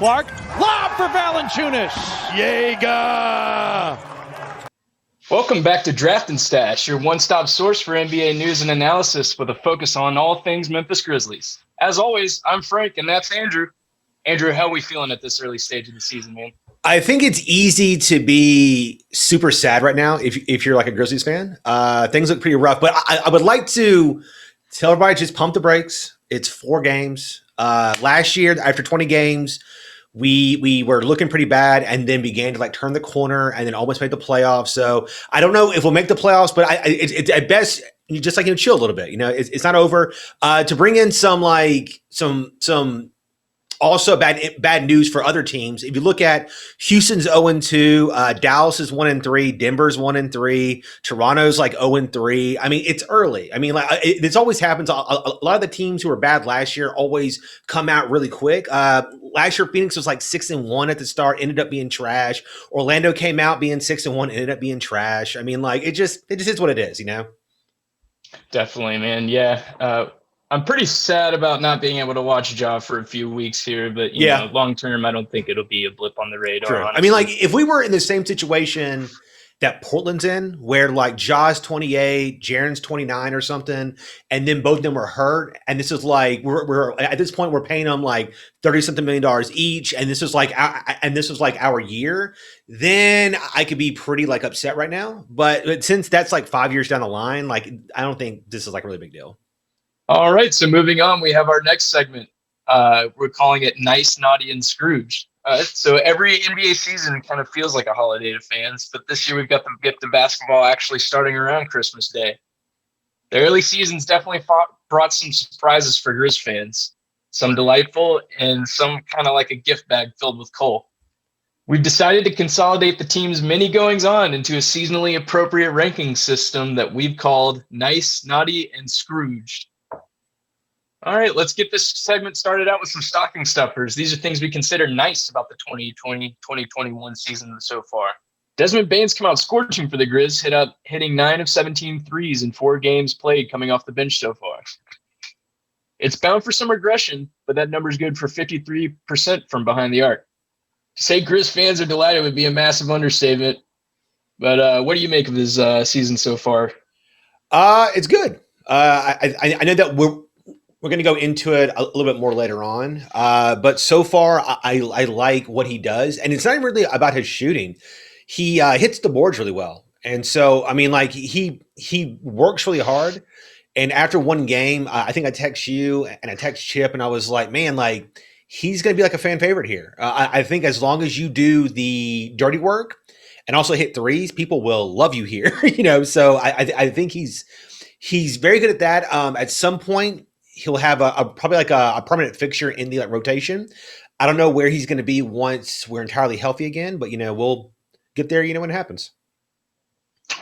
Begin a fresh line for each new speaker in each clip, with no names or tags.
Clark. Lob for Valanciunas. Jaeger.
Welcome back to Draft and Stash, your one-stop source for NBA news and analysis with a focus on all things Memphis Grizzlies. As always, I'm Frank, and that's Andrew. Andrew, how are we feeling at this early stage of the season, man?
I think it's easy to be super sad right now if you're like a Grizzlies fan. Things look pretty rough, but I would like to tell everybody just pump the brakes. It's 4 games. Last year, after 20 games, we were looking pretty bad and then began to like turn the corner and then almost made the playoffs. So I don't know if we'll make the playoffs, but it's at best you just like chill a little bit. It's not over. To bring in some also bad news for other teams. If you look at Houston's 0-2, Dallas is 1-3, Denver's 1-3, Toronto's like 0-3. I mean, it's early. I mean, like this always happens. A lot of the teams who were bad last year always come out really quick. Last year, Phoenix was like 6-1 at the start, ended up being trash. Orlando came out being 6-1, ended up being trash. I mean, like it just is what it is,
Definitely, man. Yeah. I'm pretty sad about not being able to watch Ja for a few weeks here, but you know, long term, I don't think it'll be a blip on the radar.
True. I mean, like if we were in the same situation that Portland's in, where like Ja's 28, Jaren's 29 or something, and then both of them were hurt, and this is like we're at this point we're paying them like $30-something million each, and this is like our year, then I could be pretty like upset right now. But since that's like 5 years down the line, like I don't think this is like a really big deal.
All right, so moving on, we have our next segment. We're calling it Nice, Naughty, and Scrooge. So every NBA season kind of feels like a holiday to fans, but this year we've got the gift of basketball actually starting around Christmas Day. The early seasons definitely brought some surprises for Grizz fans, some delightful and some kind of like a gift bag filled with coal. We've decided to consolidate the team's many goings-on into a seasonally appropriate ranking system that we've called Nice, Naughty, and Scrooged. All right, let's get this segment started out with some stocking stuffers. These are things we consider nice about the 2020-2021 season so far. Desmond Bane's come out scorching for the Grizz, hitting 9 of 17 threes in 4 games played coming off the bench so far. It's bound for some regression, but that number's good for 53% from behind the arc. To say Grizz fans are delighted would be a massive understatement, but what do you make of his season so far?
It's good. I know that we're going to go into it a little bit more later on. But so far, I like what he does. And it's not even really about his shooting. He hits the boards really well. And so, I mean, like he works really hard. And after one game, I think I text you and I text Chip and I was like, man, like he's going to be like a fan favorite here. I think as long as you do the dirty work and also hit threes, people will love you here. So I think he's very good at that. At some point, he'll have probably like a permanent fixture in the rotation. I don't know where he's going to be once we're entirely healthy again, but we'll get there. When it happens.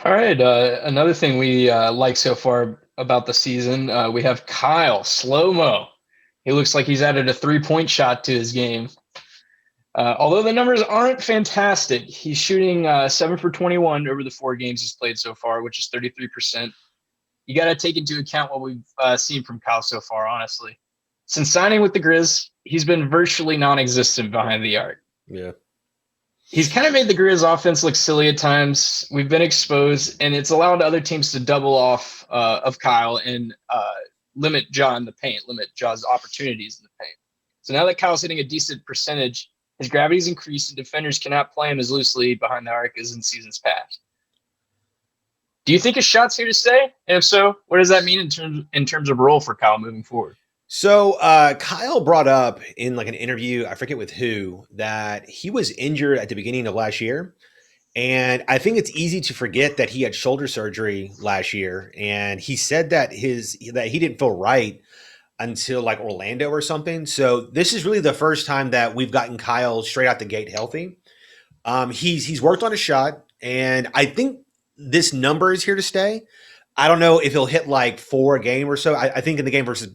All right. Another thing we like so far about the season, we have Kyle Slow-Mo. He looks like he's added a 3-point shot to his game. Although the numbers aren't fantastic, he's shooting 7 for 21 over the 4 games he's played so far, which is 33%. You got to take into account what we've seen from Kyle so far, honestly. Since signing with the Grizz, he's been virtually non-existent behind the arc.
Yeah.
He's kind of made the Grizz offense look silly at times. We've been exposed, and it's allowed other teams to double off of Kyle and limit Ja in the paint, limit Ja's opportunities in the paint. So now that Kyle's hitting a decent percentage, his gravity's increased, and defenders cannot play him as loosely behind the arc as in seasons past. Do you think his shot's here to stay? And if so, what does that mean in terms of role for Kyle moving forward?
So Kyle brought up in like an interview, I forget with who, that he was injured at the beginning of last year. And I think it's easy to forget that he had shoulder surgery last year. And he said that he didn't feel right until like Orlando or something. So this is really the first time that we've gotten Kyle straight out the gate healthy. He's worked on his shot, and I think this number is here to stay. I don't know if he'll hit like 4 a game or so. I think in the game versus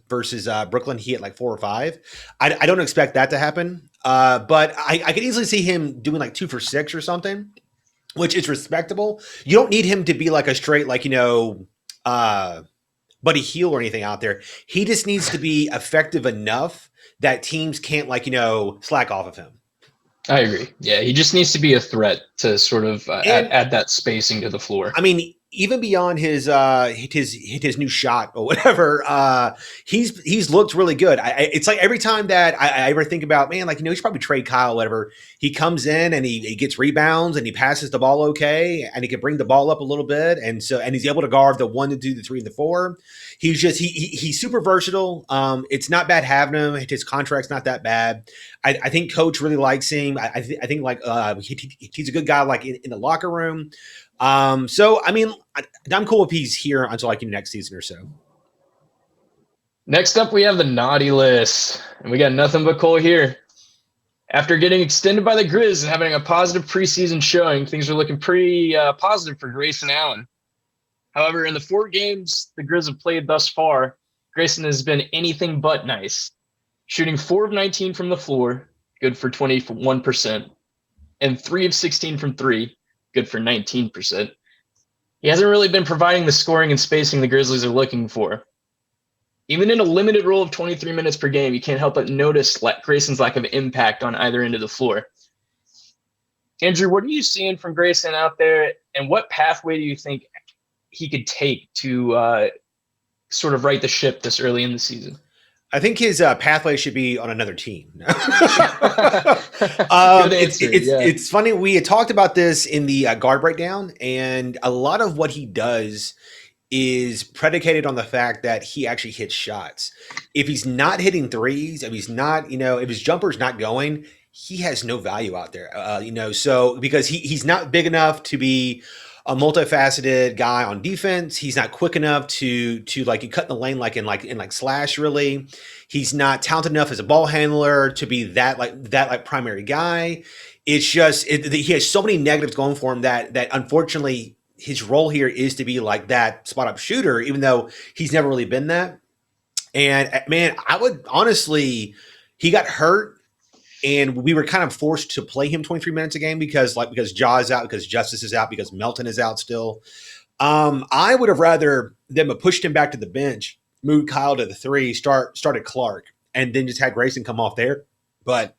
Brooklyn, he hit like 4 or 5. I don't expect that to happen. But I could easily see him doing like 2 for 6 or something, which is respectable. You don't need him to be like a straight, like, Buddy Hield or anything out there. He just needs to be effective enough that teams can't slack off of him.
I agree. Yeah, he just needs to be a threat to sort of add that spacing to the floor.
I mean, even beyond his new shot or whatever, he's looked really good. It's like every time that I ever think about, man, he should probably trade Kyle, or whatever. He comes in and he gets rebounds and he passes the ball okay, and he can bring the ball up a little bit, and he's able to guard the 1, the 2, the 3, and the 4. He's super versatile. It's not bad having him. His contract's not that bad. I think Coach really likes him. I think he's a good guy in the locker room. So I mean, I'm cool if he's here until next season or so.
Next up, we have the naughty list, and we got nothing but Cole here. After getting extended by the Grizz and having a positive preseason showing, things are looking pretty positive for Grayson Allen. However, in the 4 games the Grizz have played thus far, Grayson has been anything but nice, shooting 4 of 19 from the floor, good for 21%, and 3 of 16 from 3, good for 19%. He hasn't really been providing the scoring and spacing the Grizzlies are looking for. Even in a limited role of 23 minutes per game, you can't help but notice Grayson's lack of impact on either end of the floor. Andrew, what are you seeing from Grayson out there, and what pathway do you think he could take to sort of right the ship this early in the season?
I think his pathway should be on another team. It's funny. We had talked about this in the guard breakdown, and a lot of what he does is predicated on the fact that he actually hits shots. If he's not hitting threes, if he's not, if his jumper's not going, he has no value out there. So because he's not big enough to be a multifaceted guy on defense. He's not quick enough to cut in the lane in Slash. Really, he's not talented enough as a ball handler to be that primary guy. It's just he has so many negatives going for him that unfortunately his role here is to be that spot up shooter, even though he's never really been that. And man, I would honestly, he got hurt. And we were kind of forced to play him 23 minutes a game because Ja is out, because Justice is out, because Melton is out still. I would have rather them have pushed him back to the bench, moved Kyle to the 3, started Clark, and then just had Grayson come off there. But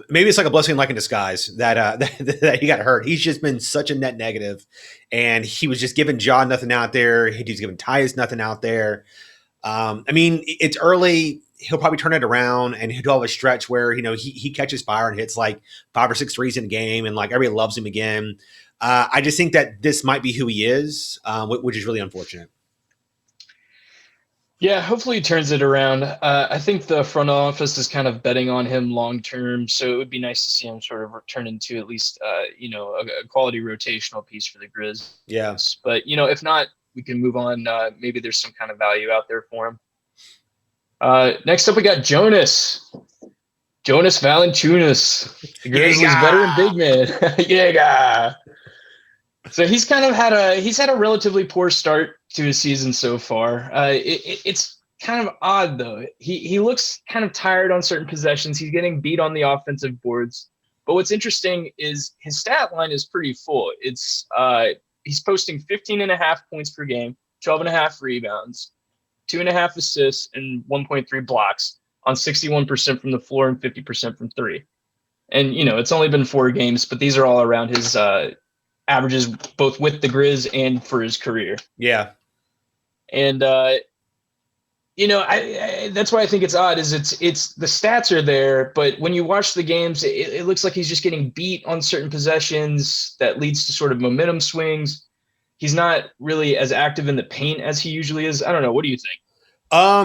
maybe it's like a blessing in disguise that he got hurt. He's just been such a net negative, and he was just giving Ja nothing out there. He was giving Tyus nothing out there. I mean, it's early. He'll probably turn it around, and he'll have a stretch where, he catches fire and hits 5 or 6 threes in a game, and everybody loves him again. I just think that this might be who he is, which is really unfortunate.
Yeah, hopefully he turns it around. I think the front office is kind of betting on him long-term, so it would be nice to see him sort of return into at least, a quality rotational piece for the Grizz.
Yeah.
But, if not, we can move on. Maybe there's some kind of value out there for him. Next up, we got Jonas Valancic, the Grizzlies veteran big man. Yeah. So he's kind of had a relatively poor start to his season so far. It's kind of odd though. He looks kind of tired on certain possessions. He's getting beat on the offensive boards. But what's interesting is his stat line is pretty full. It's he's posting 15.5 points per game, 12.5 rebounds, 2.5 assists, and 1.3 blocks on 61% from the floor and 50% from 3. And, it's only been 4 games, but these are all around his averages, both with the Grizz and for his career.
Yeah.
And, that's why I think it's odd is it's the stats are there, but when you watch the games, it looks like he's just getting beat on certain possessions that leads to sort of momentum swings. He's not really as active in the paint as he usually is. I don't know. What do you think?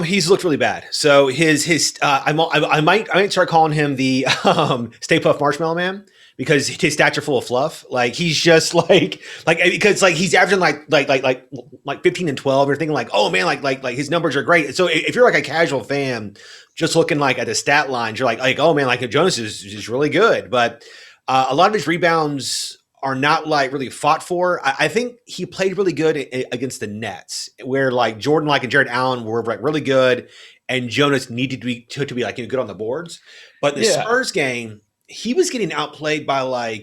He's looked really bad. So his I might start calling him the Stay Puft Marshmallow Man, because his stats are full of fluff. He's just because he's averaging like 15 and 12. You're thinking oh man, like his numbers are great. So if you're a casual fan just looking at the stat lines, you're oh man, Jonas is really good. But a lot of his rebounds are not really fought for. I think he played really good against the Nets, where Jordan and Jared Allen were really good, and Jonas needed to be good on the boards. But the Spurs game, he was getting outplayed by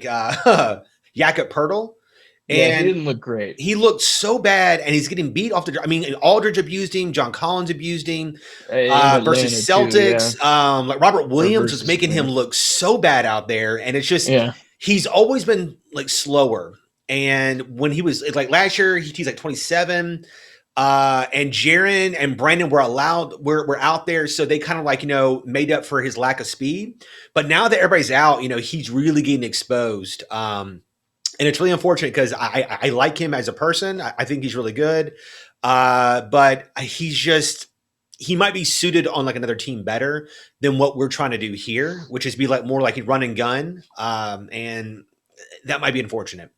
Jakob Poeltl,
Yeah, he
And
didn't look great.
he looked so bad, and he's getting beat off the. I mean, Aldridge abused him. John Collins abused him.
In
Versus
Atlanta too, yeah.
Celtics, like Robert
Or
Williams was
versus
making him
Atlanta.
look so bad out there, and it's just
Yeah.
he's always been like slower. And when he was like last year, he's like 27. And Jaren and Brandon were out there, so they kind of like made up for his lack of speed. But now that everybody's out, he's really getting exposed. And it's really unfortunate because I like him as a person. I think he's really good. But he might be suited on like another team better than what we're trying to do here, which is be like more like a run and gun. And that might be unfortunate.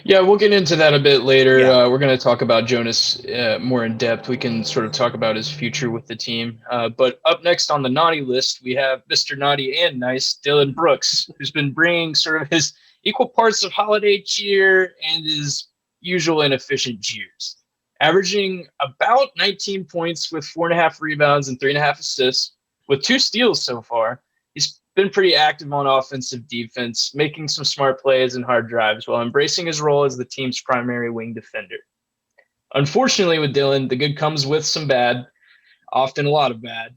Yeah, we'll get into that a bit later.
Yeah.
We're going to talk about Jonas more in depth. We can sort of talk about his future with the team. But up next on the naughty list, we have Mr. Naughty and Nice, Dillon Brooks, who's been bringing sort of his equal parts of holiday cheer and his usual inefficient jeers. Averaging about 19 points with 4.5 rebounds and 3.5 assists, with 2 steals so far. He's been pretty active on offensive defense, making some smart plays and hard drives while embracing his role as the team's primary wing defender. Unfortunately, with Dillon, the good comes with some bad, often a lot of bad,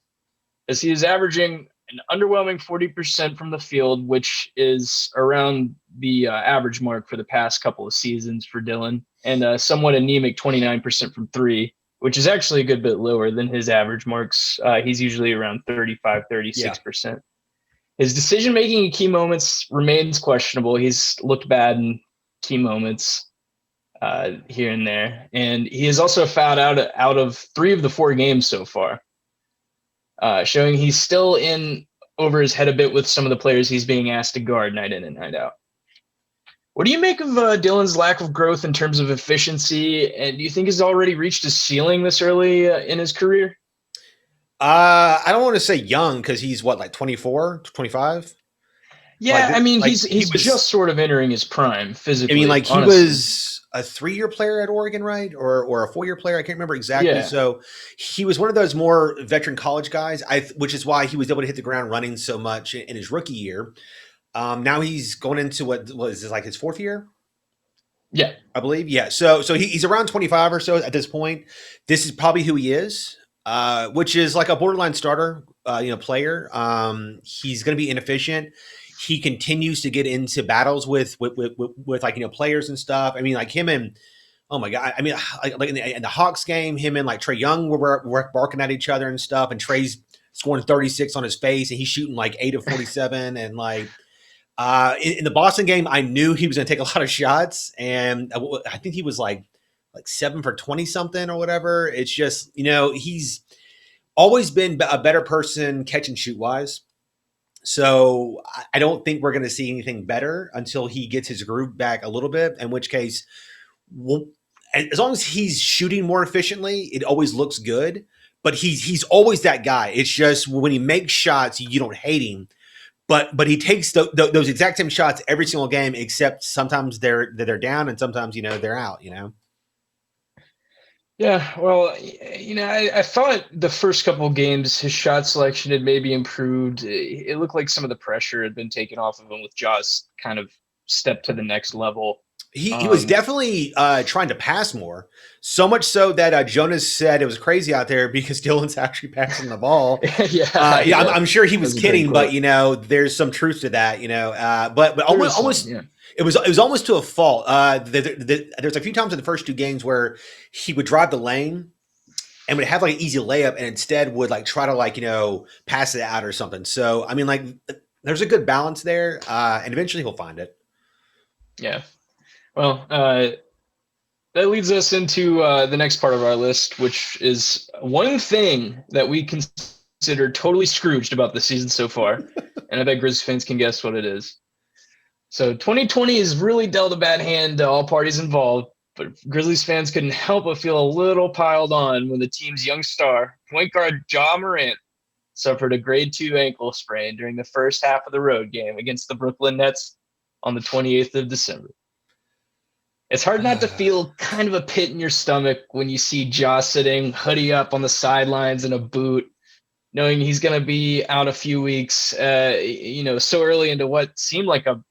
as he is averaging an underwhelming 40% from the field, which is around the average mark for the past couple of seasons for Dillon, and a somewhat anemic 29% from 3, which is actually a good bit lower than his average marks. He's usually around 35, 36%. Yeah. His decision-making in key moments remains questionable. He's looked bad in key moments here and there. And he has also fouled out of 3 of the 4 games so far, showing he's still in over his head a bit with some of the players he's being asked to guard night in and night out. What do you make of Dillon's lack of growth in terms of efficiency? And do you think he's already reached his ceiling this early in his career?
I don't want to say young because he's like 24, 25?
Yeah, I mean, he's just sort of entering his prime physically.
I mean, like honestly. He was a 3-year player at Oregon, right? Or a 4-year player. I can't remember exactly. Yeah. So he was one of those more veteran college guys, which is why he was able to hit the ground running so much in his rookie year. Now he's going into what was like his 4th year?
Yeah.
I believe. Yeah. So he's around 25 or so at this point. This is probably who he is. Which is like a borderline starter, player. He's going to be inefficient. He continues to get into battles with like, players and stuff. I mean, like him and, oh my God. I mean, like in the Hawks game, him and like Trae Young were barking at each other and stuff. And Trae's scoring 36 on his face and he's shooting like 8 of 47. And like, in the Boston game, I knew he was going to take a lot of shots. And I think he was like 7 for 20 something or whatever. It's just, he's always been a better person catch and shoot wise. So I don't think we're going to see anything better until he gets his groove back a little bit, in which case, as long as he's shooting more efficiently, it always looks good, but he's always that guy. It's just when he makes shots, you don't hate him, but he takes those exact same shots every single game, except sometimes they're down and sometimes, they're out,
Yeah, well, I thought the first couple of games, his shot selection had maybe improved. It looked like some of the pressure had been taken off of him with Jaws kind of stepped to the next level.
He was definitely trying to pass more, so much so that Jonas said it was crazy out there because Dillon's actually passing the ball.
Yeah.
I'm sure he was kidding, but there's some truth to that. But almost. Yeah. It was almost to a fault. There's a few times in the first 2 games where he would drive the lane and would have like an easy layup and instead would like try to pass it out or something. So I mean, like there's a good balance there, and eventually he'll find it.
Yeah. Well, that leads us into the next part of our list, which is one thing that we consider totally Scrooged about the season so far, and I bet Grizzlies fans can guess what it is. So 2020 has really dealt a bad hand to all parties involved, but Grizzlies fans couldn't help but feel a little piled on when the team's young star, point guard Ja Morant, suffered a grade 2 ankle sprain during the first half of the road game against the Brooklyn Nets on the 28th of December. It's hard not to feel kind of a pit in your stomach when you see Ja sitting hoodie up on the sidelines in a boot, knowing he's going to be out a few weeks, so early into what seemed like a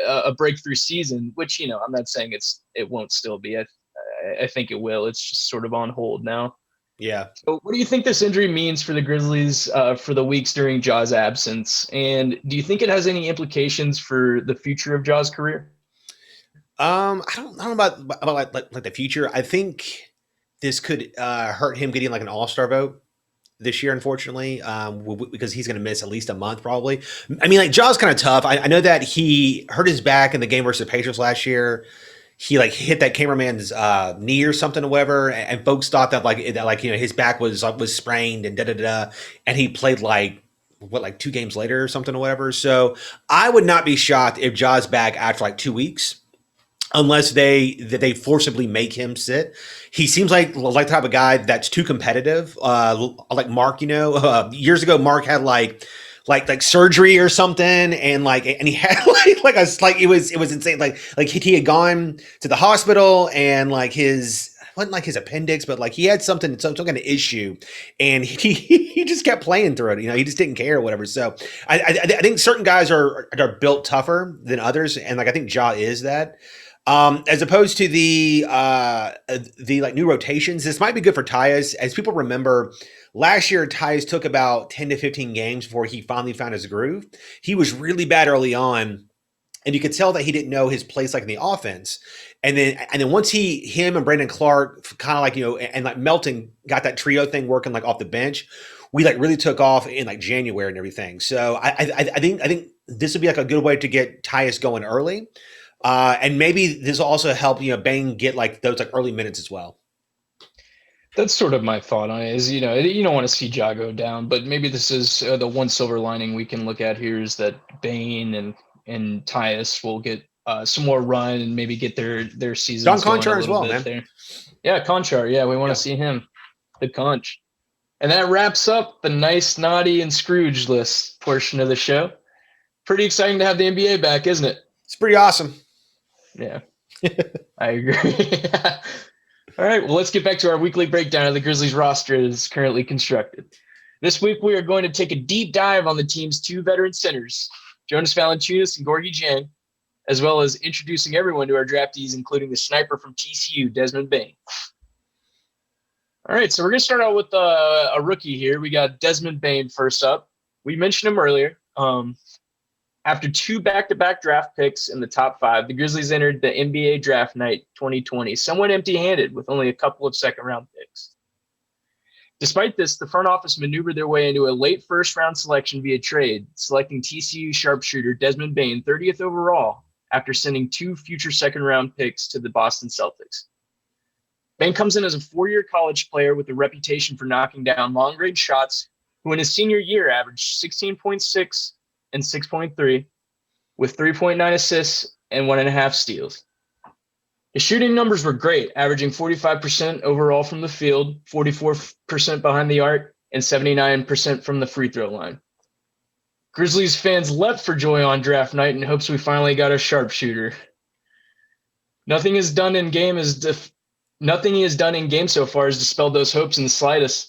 a breakthrough season, which, I'm not saying it won't still be. I think it will. It's just sort of on hold now.
Yeah.
So what do you think this injury means for the Grizzlies for the weeks during Ja's absence? And do you think it has any implications for the future of Ja's career?
I don't know about like the future. I think this could hurt him getting like an All-Star vote this year, unfortunately, because he's going to miss at least a month probably. I mean, like Ja's kind of tough. I know that he hurt his back in the game versus the Pacers last year. He like hit that cameraman's knee or something or whatever, and folks thought that his back was sprained and and he played like 2 games later or something or whatever. So I would not be shocked if Ja's back after like 2 weeks, unless they forcibly make him sit. He seems like the type of guy that's too competitive. Like Mark, years ago, Mark had like surgery or something, and he had it was insane. Like he had gone to the hospital, and like his wasn't like his appendix, but like he had some kind of issue, and he just kept playing through it. He just didn't care or whatever. So I think certain guys are built tougher than others, and like I think Ja is that. As opposed to the like new rotations, this might be good for Tyus. As people remember, last year Tyus took about 10 to 15 games before he finally found his groove. He was really bad early on, and you could tell that he didn't know his place like in the offense. And then once him and Brandon Clark kind of and like Melton got that trio thing working like off the bench, we like really took off in like January and everything. So I think this would be like a good way to get Tyus going early. And maybe this will also help, Bane get like those like early minutes as well.
That's sort of my thought on it is, you don't want to see Ja go down, but maybe this is the one silver lining we can look at here is that Bane and Tyus will get some more run and maybe get their seasons
John
going
Konchar
a
as
little
well,
bit
man.
there. Yeah, Konchar. Yeah, we want to see him. The Conch. And that wraps up the nice, naughty, and Scrooge list portion of the show. Pretty exciting to have the NBA back, isn't it?
It's pretty awesome.
Yeah, I agree. All right, well, let's get back to our weekly breakdown of the Grizzlies roster as currently constructed. This week, we are going to take a deep dive on the team's 2 veteran centers, Jonas Valancic and Gorgui Dieng, as well as introducing everyone to our draftees, including the sniper from TCU, Desmond Bane. All right, so we're going to start out with a rookie here. We got Desmond Bane first up. We mentioned him earlier. After 2 back-to-back draft picks in the top 5, the Grizzlies entered the NBA draft night 2020 somewhat empty-handed with only a couple of second-round picks. Despite this, the front office maneuvered their way into a late first-round selection via trade, selecting TCU sharpshooter Desmond Bane 30th overall after sending 2 future second-round picks to the Boston Celtics. Bane comes in as a 4-year college player with a reputation for knocking down long-range shots, who in his senior year averaged 16.6 and 6.3, with 3.9 assists and 1.5 steals. His shooting numbers were great, averaging 45% overall from the field, 44% behind the arc, and 79% from the free throw line. Grizzlies fans leapt for joy on draft night in hopes we finally got a sharpshooter. Nothing he has done in game so far has dispelled those hopes in the slightest.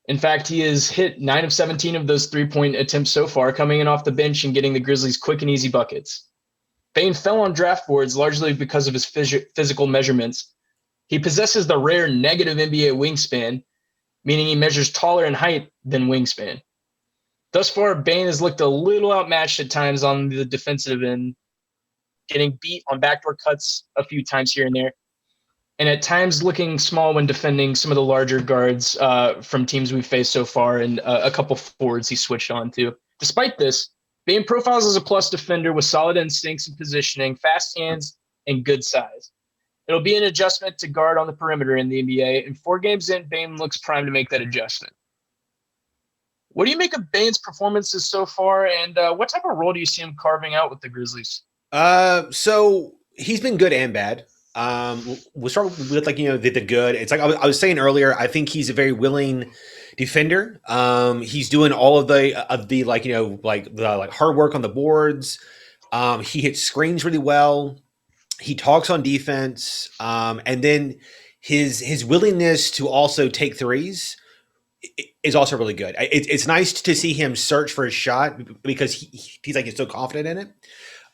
In fact, he has hit 9 of 17 of those 3-point attempts so far, coming in off the bench and getting the Grizzlies quick and easy buckets. Bane fell on draft boards largely because of his physical measurements. He possesses the rare negative NBA wingspan, meaning he measures taller in height than wingspan. Thus far, Bane has looked a little outmatched at times on the defensive end, getting beat on backdoor cuts a few times here and there, and at times looking small when defending some of the larger guards from teams we've faced so far, and a couple forwards he switched on to. Despite this, Bane profiles as a plus defender with solid instincts and positioning, fast hands, and good size. It'll be an adjustment to guard on the perimeter in the NBA, and 4 games in, Bane looks primed to make that adjustment. What do you make of Bane's performances so far, and what type of role do you see him carving out with the Grizzlies?
So he's been good and bad. We'll start with the good. It's like I was saying earlier. I think he's a very willing defender. He's doing all of the hard work on the boards. He hits screens really well. He talks on defense, and then his willingness to also take threes is also really good. It's nice to see him search for his shot because he's so confident in it.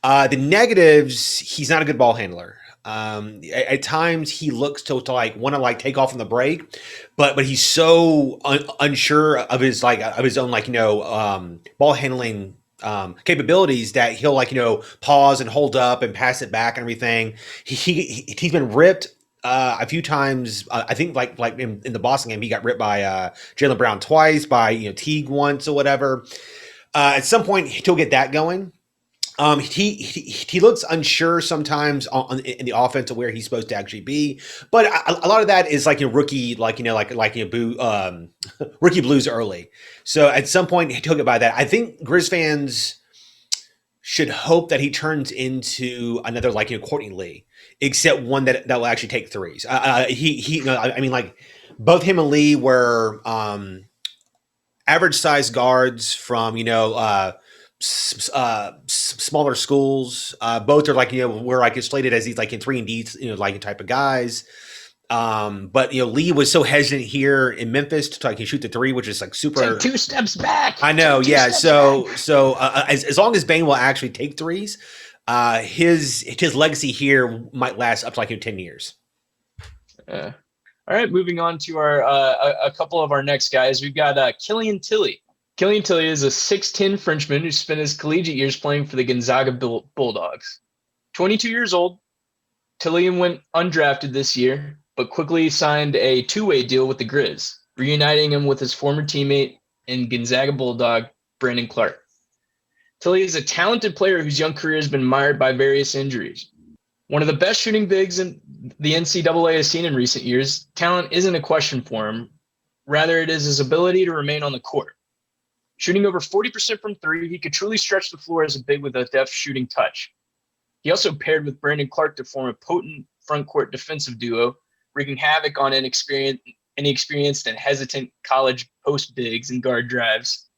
The negatives, he's not a good ball handler. At times he looks to like want to like take off on the break, but he's so unsure of his own ball handling capabilities that he'll pause and hold up and pass it back and everything. He's been ripped a few times. I think like in the Boston game, he got ripped by Jaylen Brown twice, by Teague once or whatever. At some point, he'll get that going. He looks unsure sometimes in the offense of where he's supposed to actually be, but a lot of that is like a rookie, rookie blues early. So at some point he'll get by that. I think Grizz fans should hope that he turns into another Courtney Lee, except one that will actually take threes. Both him and Lee were average size guards from smaller schools. Both are we're slated as these in 3-and-D type of guys. But Lee was so hesitant here in Memphis to shoot the three, which is super.
Take 2 steps back.
I know, yeah. So as long as Bane will actually take threes, his legacy here might last up to 10 years.
All right, moving on to our a couple of our next guys. We've got Killian Tillie. Killian Tillie is a 6'10" Frenchman who spent his collegiate years playing for the Gonzaga Bulldogs. 22 years old, Tillie went undrafted this year, but quickly signed a 2-way deal with the Grizz, reuniting him with his former teammate and Gonzaga Bulldog, Brandon Clark. Tillie is a talented player whose young career has been mired by various injuries. One of the best shooting bigs in the NCAA has seen in recent years, talent isn't a question for him. Rather, it is his ability to remain on the court. Shooting over 40% from three, he could truly stretch the floor as a big with a deft shooting touch. He also paired with Brandon Clark to form a potent front court defensive duo, wreaking havoc on inexperienced and hesitant college post bigs and guard drives.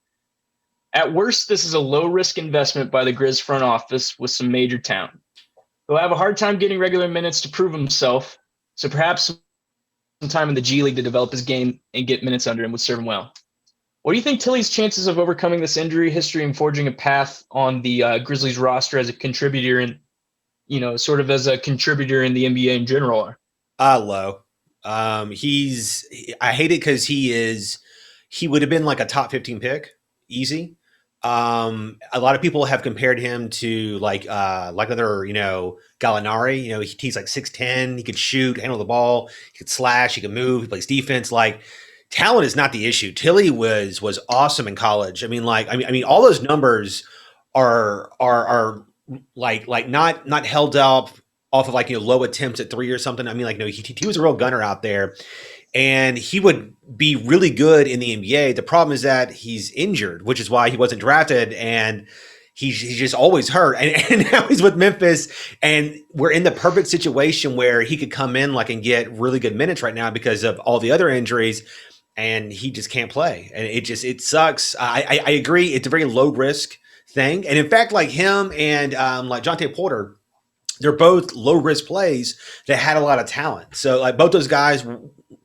At worst, this is a low-risk investment by the Grizz front office with some major talent. He'll have a hard time getting regular minutes to prove himself, so perhaps some time in the G League to develop his game and get minutes under him would serve him well. What do you think Tillie's chances of overcoming this injury history and forging a path on the Grizzlies roster as a contributor and, sort of as a contributor in the NBA in general are?
Low. I hate it because he would have been a top 15 pick, easy. A lot of people have compared him to other, Gallinari. He's 6'10", he could shoot, handle the ball, he could slash, he could move, he plays defense. Talent is not the issue. Tillie was awesome in college. All those numbers are not held up off of low attempts at three or something. He was a real gunner out there, and he would be really good in the NBA. The problem is that he's injured, which is why he wasn't drafted, and he's just always hurt. And now he's with Memphis, and we're in the perfect situation where he could come in and get really good minutes right now because of all the other injuries. And he just can't play. And it sucks. I agree. It's a very low risk thing. And in fact, him and Jonte Porter, they're both low risk plays that had a lot of talent. So both those guys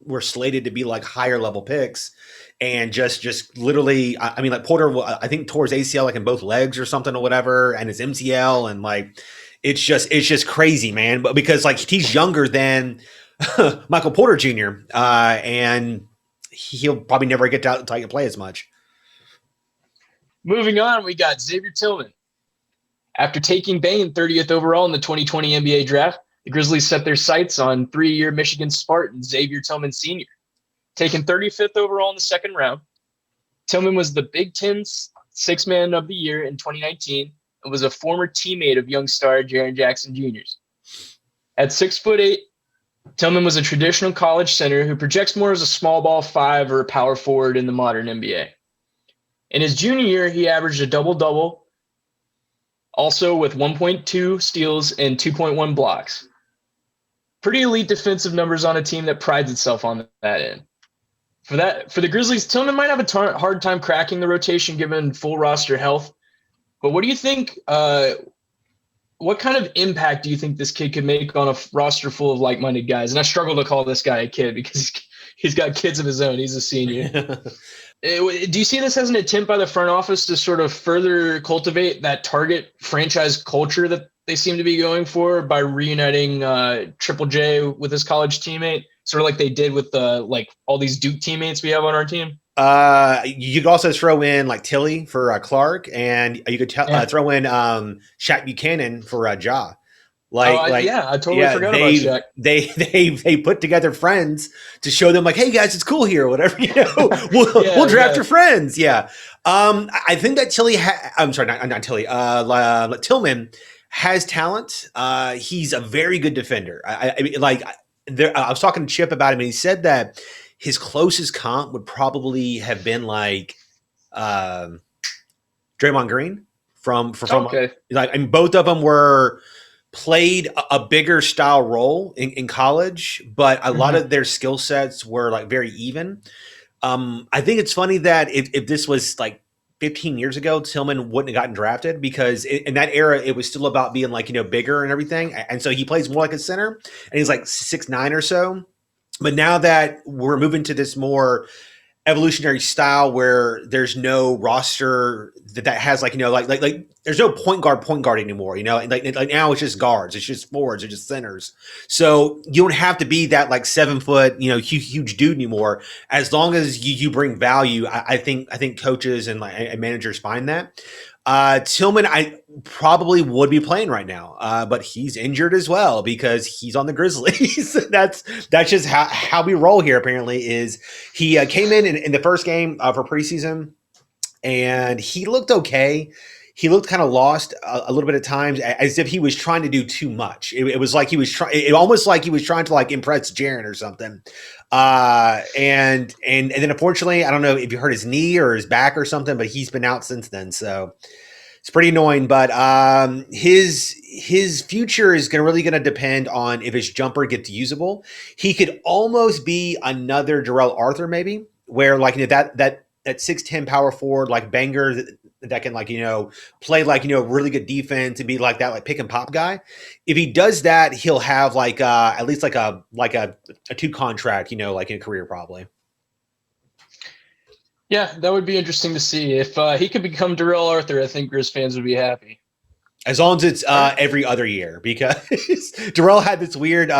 were slated to be higher level picks. And just literally, Porter, I think tore his ACL in both legs or something or whatever, and his MCL. And it's just crazy, man. But because he's younger than Michael Porter Jr. And he'll probably never get to play as much.
Moving on, we got Xavier Tillman. After taking Bane 30th overall in the 2020 NBA draft, the Grizzlies set their sights on 3-year Michigan Spartan Xavier Tillman Sr. Taken 35th overall in the second round, Tillman was the Big Ten's Sixth Man of the Year in 2019 and was a former teammate of young star Jaren Jackson Jr. At 6'8", Tillman was a traditional college center who projects more as a small ball 5 or a power forward in the modern NBA. In his junior year, he averaged a double-double, also with 1.2 steals and 2.1 blocks. Pretty elite defensive numbers on a team that prides itself on that end. For the Grizzlies, Tillman might have a hard time cracking the rotation given full roster health. But what do you think? What kind of impact do you think this kid could make on a roster full of like-minded guys? And I struggle to call this guy a kid because he's got kids of his own. He's a senior. Do you see this as an attempt by the front office to sort of further cultivate that target franchise culture that they seem to be going for by reuniting Triple J with his college teammate, sort of like they did with like all these Duke teammates we have on our team?
You could also throw in like Tillie for Clark, and you could
Yeah.
throw in Shaq Buchanan for Ja.
Yeah, I totally
Yeah,
forgot about Shaq.
they put together friends to show them like, hey guys, it's cool here, whatever. We'll draft your friends. Yeah, I think that I'm sorry, not Tillie. Tillman has talent. He's a very good defender. I was talking to Chip about him, and he said that his closest comp would probably have been like Draymond Green from
Okay.
like, and both of them were played a bigger style role in college, but a lot of their skill sets were like very even. I think it's funny that if this was like 15 years ago, Tillman wouldn't have gotten drafted because in that era, it was still about being like, bigger and everything. And so he plays more like a center and he's like 6'9" or so. But now that we're moving to this more evolutionary style where there's no roster that has like there's no point guard anymore, like now it's just guards, it's just forwards, it's just centers, so you don't have to be that like 7 foot huge dude anymore as long as you bring value. I think coaches and managers find that. Tillman, I probably would be playing right now, but he's injured as well because he's on the Grizzlies. that's just how we roll here. Apparently, is he came in the first game for preseason, and he looked okay. He looked kind of lost a little bit at times, as if he was trying to do too much. It was like he was trying. It almost like he was trying to like impress Jaren or something. And then unfortunately, I don't know if you hurt his knee or his back or something, but he's been out since then. So it's pretty annoying. But his future is really going to depend on if his jumper gets usable. He could almost be another Darrell Arthur, maybe, where like that 6'10" power forward like banger that can play really good defense and be like that like pick and pop guy. If he does that, he'll have like at least like a 2 contract, like in a career probably.
Yeah, that would be interesting to see. If he could become Darrell Arthur, I think Grizz fans would be happy.
As long as it's every other year, because Darrell had this weird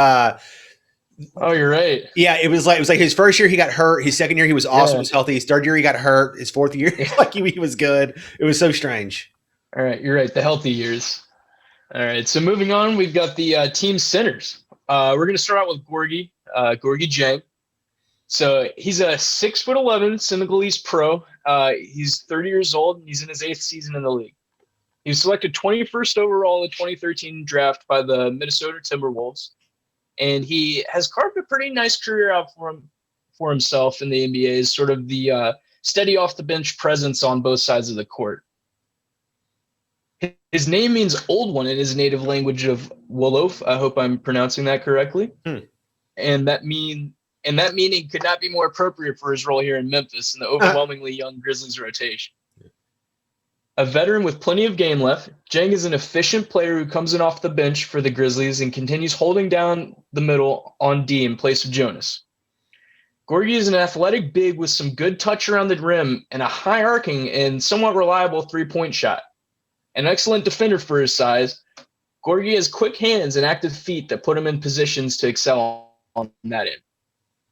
oh, you're right.
Yeah, it was like his first year he got hurt. His second year he was awesome, was healthy. His third year he got hurt. His fourth year like he was good. It was so strange.
All right, you're right. The healthy years. All right, so moving on, we've got the team centers. We're going to start out with Gorgui Dieng. So he's a 6'11" Senegalese pro. He's 30 years old, and he's in his 8th season in the league. He was selected 21st overall in the 2013 draft by the Minnesota Timberwolves, and he has carved a pretty nice career out for himself in the NBA as sort of the steady off the bench presence on both sides of the court. His name means old one in his native language of Wolof. I hope I'm pronouncing that correctly. And that meaning could not be more appropriate for his role here in Memphis in the overwhelmingly young Grizzlies rotation. A veteran with plenty of game left, Dieng is an efficient player who comes in off the bench for the Grizzlies and continues holding down the middle on D in place of Jonas. Gorgui is an athletic big with some good touch around the rim and a high arcing and somewhat reliable three-point shot. An excellent defender for his size, Gorgui has quick hands and active feet that put him in positions to excel on that end.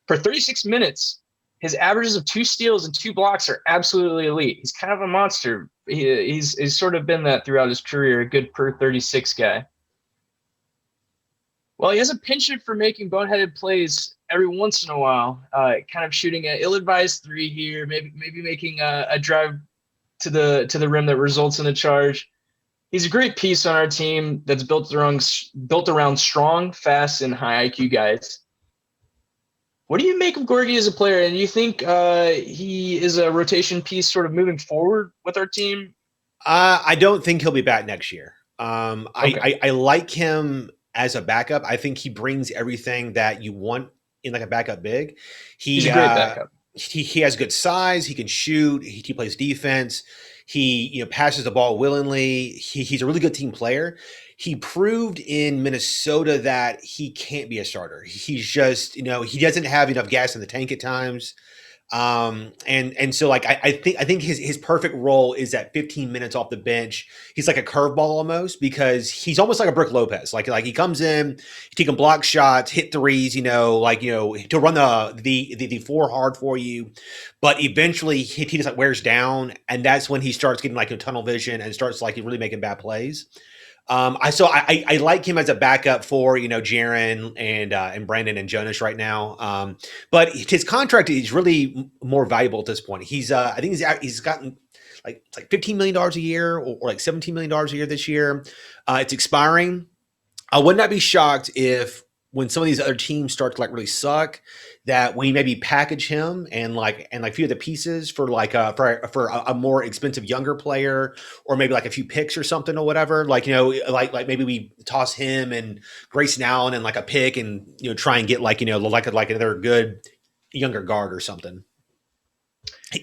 For 36 minutes, his averages of 2 steals and 2 blocks are absolutely elite. He's kind of a monster. He's sort of been that throughout his career, a good per 36 guy. Well, he has a penchant for making boneheaded plays every once in a while, kind of shooting an ill-advised 3 here, maybe making a drive to the rim that results in a charge. He's a great piece on our team that's built around strong, fast, and high IQ guys. What do you make of Gorgui as a player? And do you think he is a rotation piece sort of moving forward with our team?
I don't think he'll be back next year.
Okay.
I like him as a backup. I think he brings everything that you want in like a backup big.
He's a great backup.
He has good size. He can shoot. He plays defense. He passes the ball willingly. He's a really good team player. He proved in Minnesota that he can't be a starter. He's just, he doesn't have enough gas in the tank at times. And so like I think his perfect role is at 15 minutes off the bench. He's like a curveball almost because he's almost like a Brook Lopez. Like he comes in, he can block shots, hit threes, to run the floor hard for you, but eventually he just like wears down, and that's when he starts getting like a tunnel vision and starts like really making bad plays. I like him as a backup for Jaren and Brandon and Jonas right now. But his contract is really more valuable at this point. I think he's gotten like $15 million a year or like $17 million a year this year. It's expiring. I would not be shocked if when some of these other teams start to like really suck, that we maybe package him and a few of the pieces for for a more expensive younger player, or maybe like a few picks or something or whatever. Like maybe we toss him and Grayson Allen and like a pick and try and get like another good younger guard or something.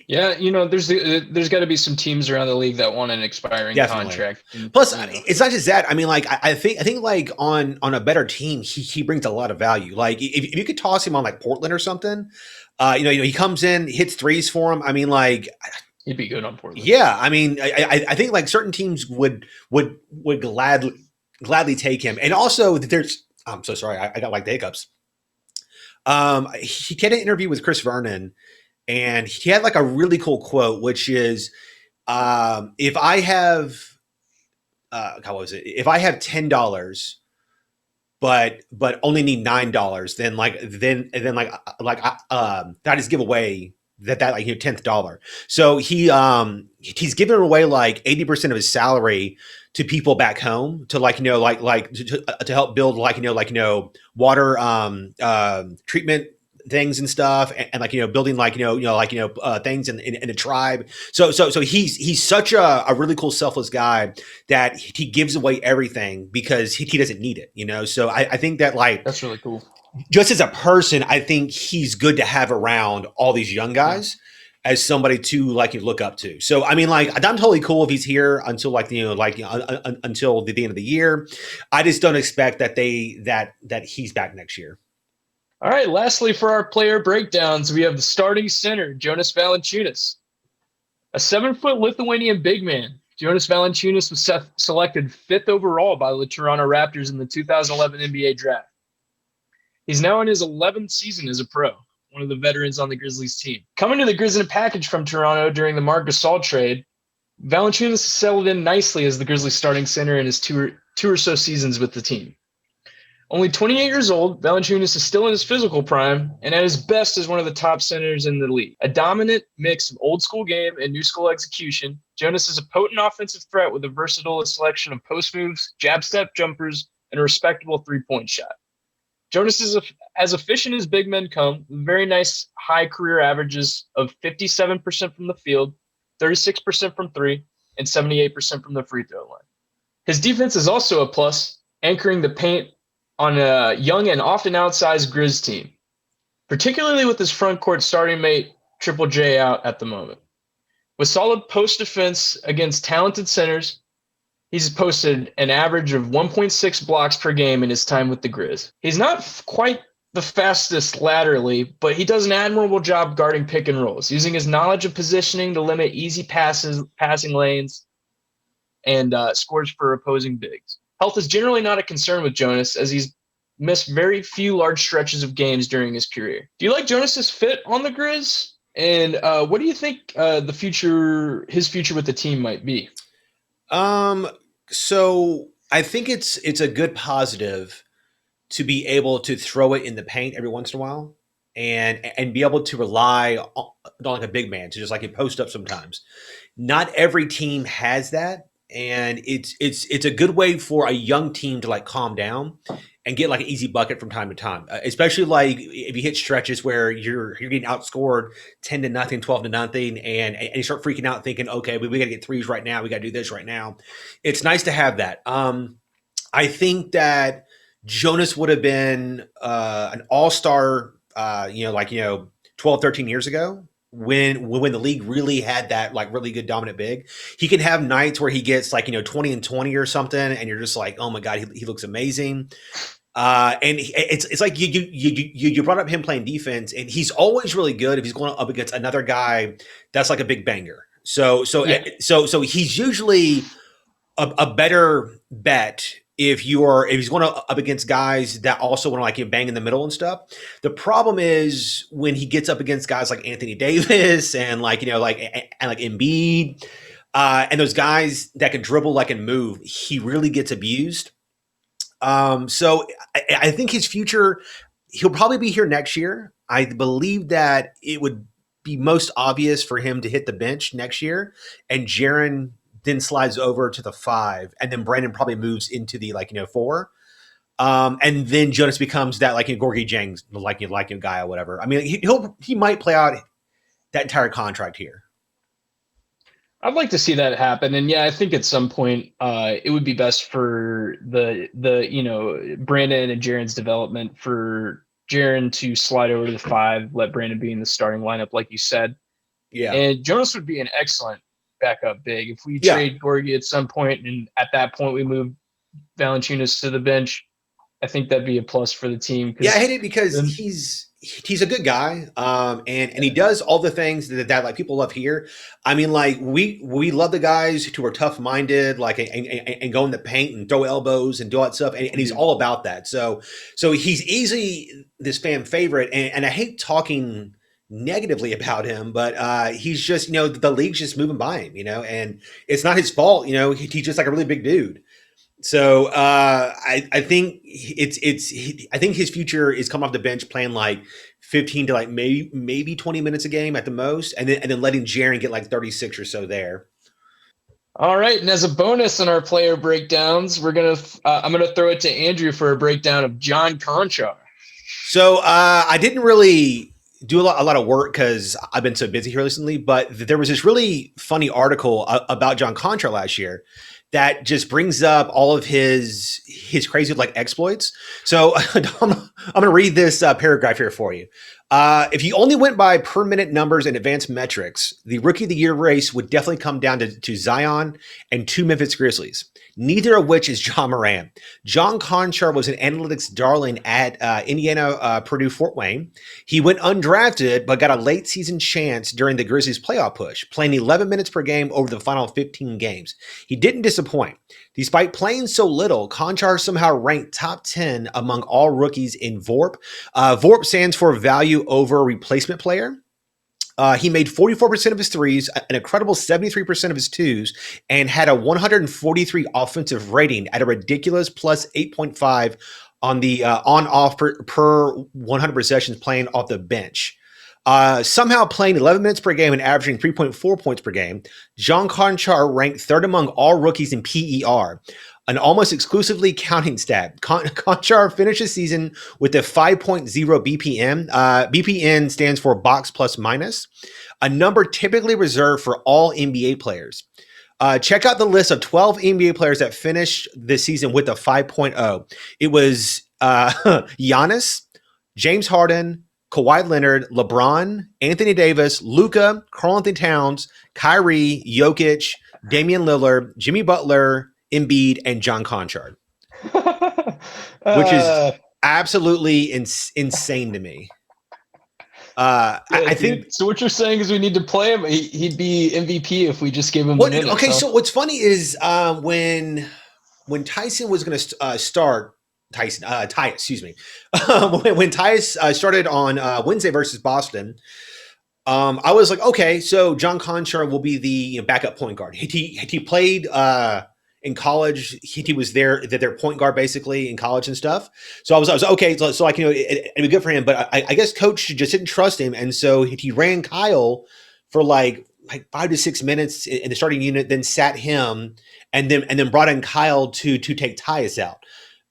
Yeah, there's got to be some teams around the league that want an expiring contract.
Plus, it's not just that. I mean, like I think like on a better team, he brings a lot of value. Like if you could toss him on like Portland or something, he comes in, hits threes for him. I mean, like
he'd be good on Portland.
Yeah, I mean, I think like certain teams would gladly take him. And also, I'm so sorry, I got like the hiccups. He had an interview with Chris Vernon. And he had like a really cool quote, which is, if I have, if I have $10, but only need $9, then I just give away that like $10th. So he's giving away like 80% of his salary to people back home to to help build water treatment things and stuff, and building things in the tribe. So he's such a really cool selfless guy that he gives away everything because he doesn't need it. So I think that
that's really cool.
Just as a person, I think he's good to have around all these young guys as somebody to look up to. So I mean, I'm totally cool if he's here until until the end of the year. I just don't expect that that he's back next year.
All right, lastly, for our player breakdowns, we have the starting center, Jonas Valanciunas. A 7-foot Lithuanian big man, Jonas Valanciunas was selected 5th overall by the Toronto Raptors in the 2011 NBA draft. He's now in his 11th season as a pro, one of the veterans on the Grizzlies team. Coming to the Grizzlies package from Toronto during the Marc Gasol trade, Valanciunas settled in nicely as the Grizzlies starting center in his two or so seasons with the team. Only 28 years old, Valanciunas is still in his physical prime and at his best is one of the top centers in the league. A dominant mix of old school game and new school execution, Jonas is a potent offensive threat with a versatile selection of post moves, jab step jumpers, and a respectable three-point shot. Jonas is as efficient as big men come, with very nice high career averages of 57% from the field, 36% from three, and 78% from the free throw line. His defense is also a plus, anchoring the paint on a young and often outsized Grizz team, particularly with his front court starting mate Triple J out at the moment. With solid post defense against talented centers, he's posted an average of 1.6 blocks per game in his time with the Grizz. He's not quite the fastest laterally, but he does an admirable job guarding pick and rolls, using his knowledge of positioning to limit easy passing lanes, and scores for opposing bigs. Health is generally not a concern with Jonas, as he's missed very few large stretches of games during his career. Do you like Jonas's fit on the Grizz? And what do you think his future with the team might be?
So I think it's a good positive to be able to throw it in the paint every once in a while and be able to rely on like a big man to just post up sometimes. Not every team has that. And it's a good way for a young team to calm down and get an easy bucket from time to time, especially if you hit stretches where you're getting outscored 10-0, 12-0, and you start freaking out thinking, okay, we got to get threes right now. We got to do this right now. It's nice to have that. I think that Jonas would have been an all-star, 12, 13 years ago. When the league really had that really good dominant big. He can have nights where he gets 20 and 20 or something, and you're just like, oh my God, he looks amazing. And it's like you brought up him playing defense, and he's always really good if he's going up against another guy that's like a big banger.
Yeah.
So he's usually a better bet if he's going up against guys that also want to like bang in the middle and stuff. The problem is when he gets up against guys like Anthony Davis and like Embiid, and those guys that can dribble like and move, he really gets abused. So I think his future, he'll probably be here next year. I believe that it would be most obvious for him to hit the bench next year, and Jaren then slides over to the 5, and then Brandon probably moves into the 4. And then Jonas becomes that Gorgui Dieng guy or whatever. I mean, he might play out that entire contract here.
I'd like to see that happen, and yeah, I think at some point it would be best for the Brandon and Jaren's development for Jaren to slide over to the 5, let Brandon be in the starting lineup, like you said.
Yeah,
and Jonas would be an excellent backup big if we trade Gorgui at some point, and at that point we move Valanciunas to the bench. I think that'd be a plus for the team.
Yeah, I hate it because he's a good guy, and he does all the things that like people love here. I mean, like we love the guys who are tough minded, and go in the paint and throw elbows and do all that stuff, and he's all about that. So he's easily this fan favorite, and I hate talking negatively about him, but he's just the league's just moving by him, and it's not his fault. He's just like a really big dude. So I think I think his future is come off the bench playing like 15 to maybe 20 minutes a game at the most, and then letting Jaren get like 36 or so there.
All right, and as a bonus in our player breakdowns, I'm gonna throw it to Andrew for a breakdown of John Konchar.
So I didn't really do a lot of work because I've been so busy here recently, but there was this really funny article about John Konchar last year that just brings up all of his crazy exploits. So I'm going to read this paragraph here for you. If you only went by per minute numbers and advanced metrics, the Rookie of the Year race would definitely come down to Zion and 2 Memphis Grizzlies, neither of which is John Morant. John Konchar was an analytics darling at Indiana, Purdue, Fort Wayne. He went undrafted, but got a late season chance during the Grizzlies playoff push, playing 11 minutes per game over the final 15 games. He didn't disappoint. Despite playing so little, Konchar somehow ranked top 10 among all rookies in VORP. VORP stands for Value Over Replacement Player. He made 44% of his threes, an incredible 73% of his twos, and had a 143 offensive rating at a ridiculous plus 8.5 on the on-off per 100 possessions playing off the bench. Somehow playing 11 minutes per game and averaging 3.4 points per game, John Konchar ranked third among all rookies in PER, an almost exclusively counting stat. Konchar finished the season with a 5.0 BPM. BPN stands for box plus minus, a number typically reserved for all NBA players. Check out the list of 12 NBA players that finished this season with a 5.0. It was Giannis, James Harden, Kawhi Leonard, LeBron, Anthony Davis, Luka, Karl-Anthony Towns, Kyrie, Jokic, Damian Lillard, Jimmy Butler, Embiid, and John Konchar, which is absolutely insane to me. I think
so. What you're saying is we need to play him. He'd be MVP if we just gave him the minutes.
Okay, so what's funny is when Tyson was going to start. Tyus, excuse me. When Tyus started on Wednesday versus Boston, I was like, okay, so John Konchar will be the backup point guard. He played in college. He was their point guard basically in college and stuff. So I was okay. So like it'd be good for him. But I guess coach just didn't trust him, and so he ran Kyle for like 5 to 6 minutes in the starting unit, then sat him, and then brought in Kyle to take Tyus out.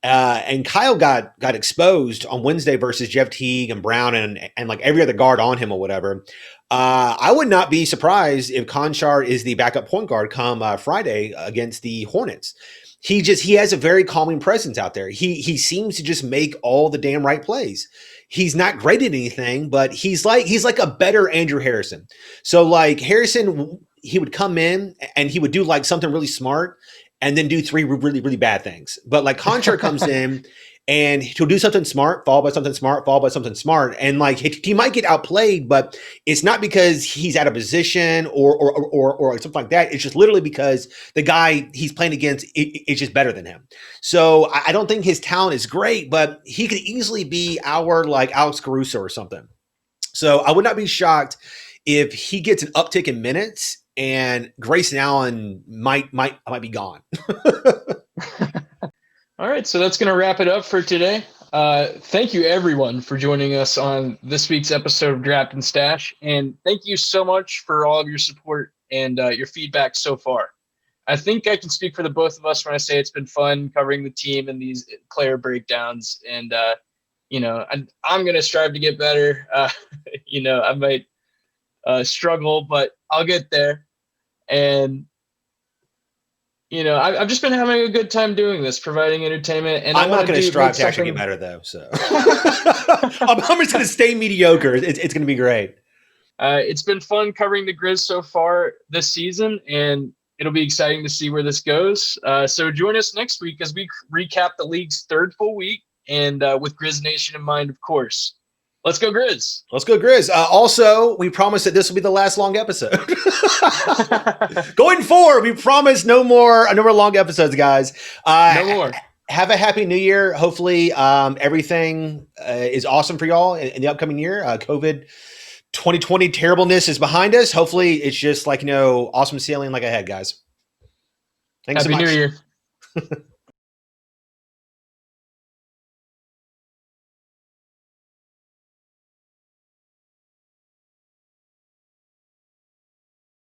And Kyle got exposed on Wednesday versus Jeff Teague and Brown and like every other guard on him or whatever. I would not be surprised if Konchar is the backup point guard come Friday against the Hornets. He has a very calming presence out there. He seems to just make all the damn right plays. He's not great at anything, but he's like a better Andrew Harrison. So like Harrison, he would come in and he would do like something really smart and then do 3 really, really bad things. But like Konchar comes in and he'll do something smart, followed by something smart, followed by something smart. And like he might get outplayed, but it's not because he's out of position or something like that. It's just literally because the guy he's playing against is just better than him. So I don't think his talent is great, but he could easily be our like Alex Caruso or something. So I would not be shocked if he gets an uptick in minutes and Grayson Allen might be gone.
All right, so that's going to wrap it up for today. Thank you, everyone, for joining us on this week's episode of Draft and Stash. And thank you so much for all of your support and your feedback so far. I think I can speak for the both of us when I say it's been fun covering the team and these player breakdowns. And, I'm going to strive to get better. I might struggle, but I'll get there. And I've just been having a good time doing this, providing entertainment. And
I'm not going to strive to actually get better, though. So I'm just going to stay mediocre. It's going to be great.
It's been fun covering the Grizz so far this season, and it'll be exciting to see where this goes. So join us next week as we recap the league's third full week, and with Grizz Nation in mind, of course. Let's go Grizz.
Let's go Grizz. Also, we promise that this will be the last long episode. Going forward, we promise no more long episodes, guys.
No more.
Have a happy new year. Hopefully, everything is awesome for y'all in the upcoming year. COVID 2020 terribleness is behind us. Hopefully, it's just like, awesome sailing like ahead, guys. Thanks so much.
Happy New Year.